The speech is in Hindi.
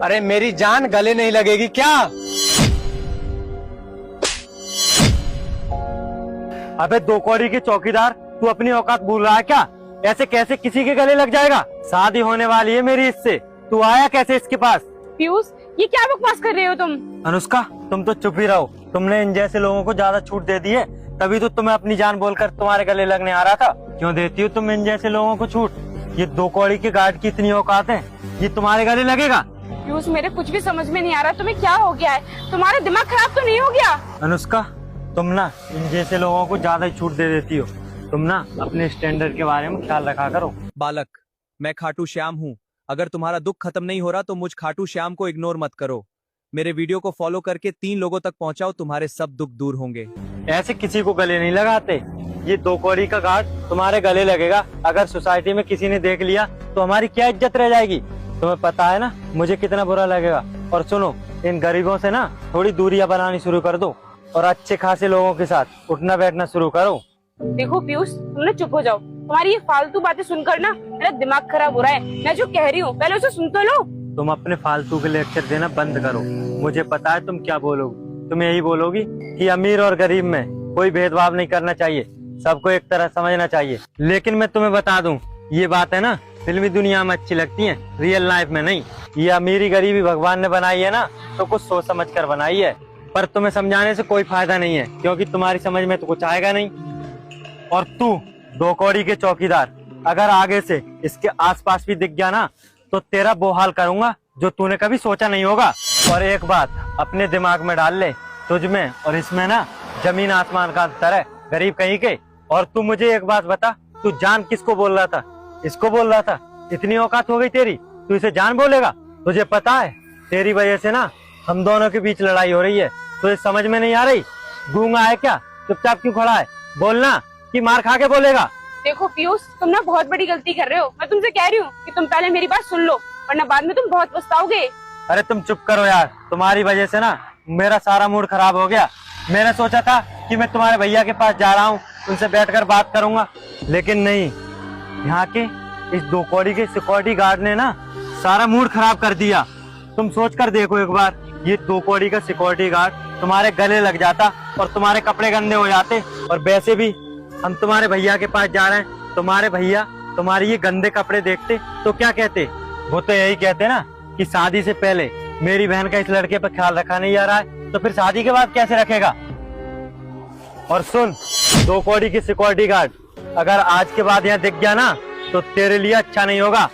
अरे मेरी जान गले नहीं लगेगी क्या? अबे दो कौड़ी के चौकीदार, तू अपनी औकात भूल रहा है क्या? ऐसे कैसे किसी के गले लग जाएगा? शादी होने वाली है मेरी इससे, तू आया कैसे इसके पास? पीयूष, ये क्या बकवास कर रहे हो तुम? अनुष्का, तुम तो चुप ही रहो। तुमने इन जैसे लोगों को ज्यादा छूट दे दी है, तभी तो तुम्हें अपनी जान बोलकर तुम्हारे गले लगने आ रहा था। क्यों देती हो तुम इन जैसे लोगों को छूट? ये दो कौड़ी के गार्ड की इतनी औकात है, ये तुम्हारे गले लगेगा? पीयूष, मेरे कुछ भी समझ में नहीं आ रहा, तुम्हें क्या हो गया है? तुम्हारा दिमाग खराब तो नहीं हो गया? अनुष्का, तुम ना इन जैसे लोगों को ज्यादा ही छूट दे देती हो। तुम ना अपने स्टैंडर्ड के बारे में ख्याल रखा करो। बालक, मैं खाटू श्याम हूँ। अगर तुम्हारा दुख खत्म नहीं हो रहा तो मुझ खाटू श्याम को इग्नोर मत करो। मेरे वीडियो को फॉलो करके 3 लोगों तक पहुंचाओ, तुम्हारे सब दुख दूर होंगे। ऐसे किसी को गले नहीं लगाते। ये दो कौड़ी का गार्ड तुम्हारे गले लगेगा। अगर सोसाइटी में किसी ने देख लिया तो हमारी क्या इज्जत रह जाएगी? तुम्हें पता है ना मुझे कितना बुरा लगेगा। और सुनो, इन गरीबों से ना थोड़ी दूरियां बनानी शुरू कर दो और अच्छे खासे लोगों के साथ उठना बैठना शुरू करो। देखो पीयूष, तुम ना चुप हो जाओ। तुम्हारी ये फालतू बातें सुनकर ना मेरा दिमाग खराब हो रहा है। मैं जो कह रही हूँ पहले उसे सुन तो लो। तुम अपने फालतू के लेक्चर देना बंद करो। मुझे पता है तुम क्या बोलोगी। तुम यही बोलोगी कि अमीर और गरीब में कोई भेदभाव नहीं करना चाहिए, सबको एक तरह समझना चाहिए। लेकिन मैं तुम्हें बता दूं, ये बात है ना फिल्मी दुनिया में अच्छी लगती है, रियल लाइफ में नहीं। ये अमीरी गरीबी भगवान ने बनाई है ना तो कुछ सोच समझ कर बनाई है। पर तुम्हें समझाने से कोई फायदा नहीं है, क्योंकि तुम्हारी समझ में तो कुछ आएगा नहीं। और तू दो कौड़ी के चौकीदार, अगर आगे से इसके आसपास भी दिख गया ना तो तेरा वो हाल करूंगा जो तूने कभी सोचा नहीं होगा। और एक बात अपने दिमाग में डाल ले, तुझ में और इसमें ना जमीन आसमान का अंतर है, गरीब कहीं के। और तू मुझे एक बात बता, तू जान किसको बोल रहा था? इसको बोल रहा था? इतनी औकात हो गई तेरी, तू इसे जान बोलेगा? तुझे पता है तेरी वजह से ना हम दोनों के बीच लड़ाई हो रही है। तुझे समझ में नहीं आ रही? गूंगा है क्या? चुपचाप क्यों खड़ा है? बोलना कि मार खा के बोलेगा। देखो पीयूष, तुम ना बहुत बड़ी गलती कर रहे हो। मैं तुमसे कह रही हूँ कि तुम पहले मेरी बात सुन लो, वरना बाद में तुम बहुत पछताओगे। अरे तुम चुप करो यार, तुम्हारी वजह से ना मेरा सारा मूड खराब हो गया। मैंने सोचा था कि मैं तुम्हारे भैया के पास जा रहा हूँ, उनसे बैठकर बात करूंगा, लेकिन नहीं, यहाँ के इस दो कौड़ी के सिक्योरिटी गार्ड ने ना सारा मूड खराब कर दिया। तुम सोच कर देखो एक बार, ये दो कौड़ी का सिक्योरिटी गार्ड तुम्हारे गले लग जाता और तुम्हारे कपड़े गंदे हो जाते। और वैसे भी हम तुम्हारे भैया के पास जा रहे हैं, तुम्हारे भैया तुम्हारे ये गंदे कपड़े देखते तो क्या कहते? वो तो यही कहते ना कि शादी से पहले मेरी बहन का इस लड़के पर ख्याल रखा नहीं जा रहा है, तो फिर शादी के बाद कैसे रखेगा? और सुन, दो कौड़ी की सिक्योरिटी गार्ड, अगर आज के बाद यहाँ दिख गया ना तो तेरे लिए अच्छा नहीं होगा।